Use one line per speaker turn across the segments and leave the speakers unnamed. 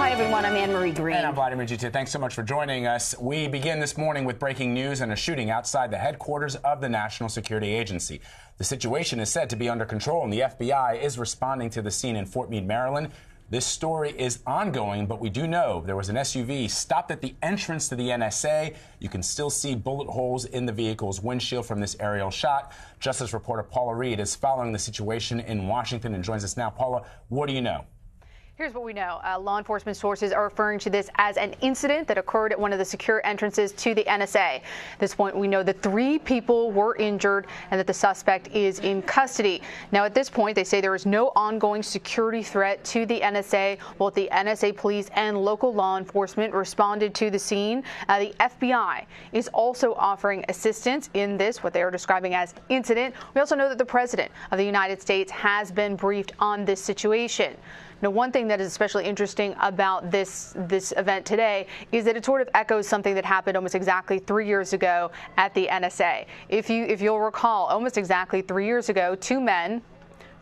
Hi, everyone. I'm Anne-Marie Green.
And I'm Vladimir G2. Thanks so much for joining us. We begin this morning with breaking news and a shooting outside the headquarters of the National Security Agency. The situation is said to be under control, and the FBI is responding to the scene in Fort Meade, Maryland. This story is ongoing, but we do know there was an SUV stopped at the entrance to the NSA. You can still see bullet holes in the vehicle's windshield from this aerial shot. Justice reporter Paula Reid is following the situation in Washington and joins us now. Paula, what do you know?
Here's what we know. Law enforcement sources are referring to this as an incident that occurred at one of the secure entrances to the NSA. At this point, we know that 3 people were injured and that the suspect is in custody. Now, at this point, they say there is no ongoing security threat to the NSA. Both the NSA police and local law enforcement responded to the scene. The FBI is also offering assistance in this, what they are describing as incident. We also know that the President of the United States has been briefed on this situation. Now, one thing that is especially interesting about this event today is that it sort of echoes something that happened almost exactly 3 years ago at the NSA. If you'll recall, almost exactly 3 years ago, 2 men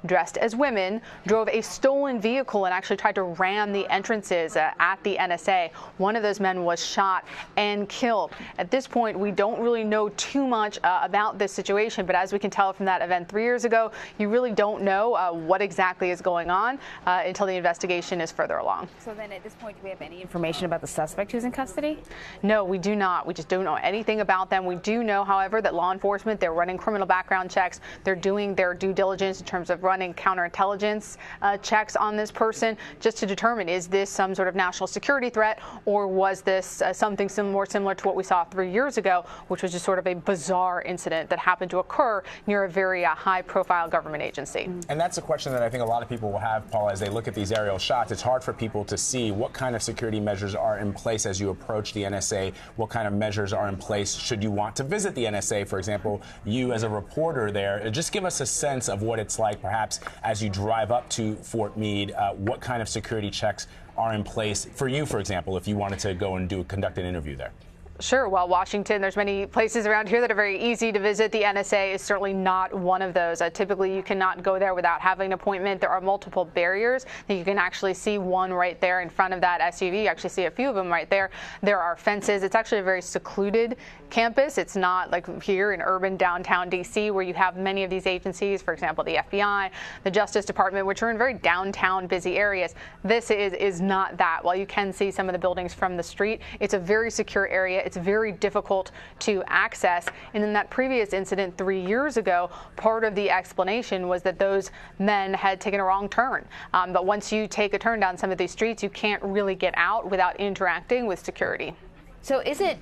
dressed as women drove a stolen vehicle and actually tried to ram the entrances at the NSA. One of those men was shot and killed. At this point, we don't really know too much about this situation, but as we can tell from that event 3 years ago, you really don't know what exactly is going on until the investigation is further along.
So then at this point, do we have any information about the suspect who's in custody?
No, we do not. We just don't know anything about them. We do know, however, that law enforcement, they're running criminal background checks. They're doing their due diligence in terms of running counterintelligence checks on this person just to determine, is this some sort of national security threat, or was this something more similar to what we saw 3 years ago, which was just sort of a bizarre incident that happened to occur near a very high-profile government agency.
And that's a question that I think a lot of people will have, Paul, as they look at these aerial shots. It's hard for people to see what kind of security measures are in place as you approach the NSA, what kind of measures are in place should you want to visit the NSA, for example, you as a reporter there. Just give us a sense of what it's like, perhaps, as you drive up to Fort Meade, what kind of security checks are in place for you, for example, if you wanted to go and conduct an interview there?
Sure. Well, Washington, there's many places around here that are very easy to visit. The NSA is certainly not one of those. Typically, you cannot go there without having an appointment. There are multiple barriers. You can actually see one right there in front of that SUV. You actually see a few of them right there. There are fences. It's actually a very secluded campus. It's not like here in urban downtown D.C. where you have many of these agencies, for example, the FBI, the Justice Department, which are in very downtown busy areas. This is not that. While you can see some of the buildings from the street, it's a very secure area. It's very difficult to access. And in that previous incident 3 years ago, part of the explanation was that those men had taken a wrong turn. But once you take a turn down some of these streets, you can't really get out without interacting with security.
So is it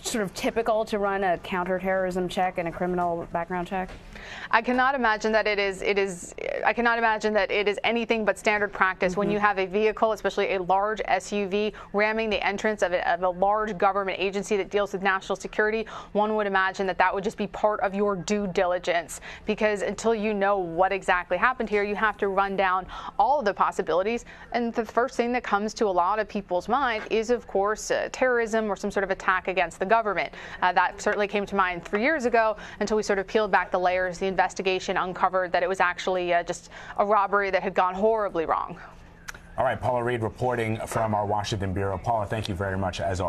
sort of typical to run a counterterrorism check and a criminal background check?
I cannot imagine that it is anything but standard practice when you have a vehicle, especially a large SUV, ramming the entrance of a large government agency that deals with national security. One would imagine that that would just be part of your due diligence, because until you know what exactly happened here, you have to run down all of the possibilities. And the first thing that comes to a lot of people's mind is, of course, terrorism or some sort of attack against the government. That certainly came to mind 3 years ago until we sort of peeled back the layers. The investigation uncovered that it was actually just a robbery that had gone horribly wrong.
All right, Paula Reid reporting from our Washington bureau. Paula, thank you very much as always.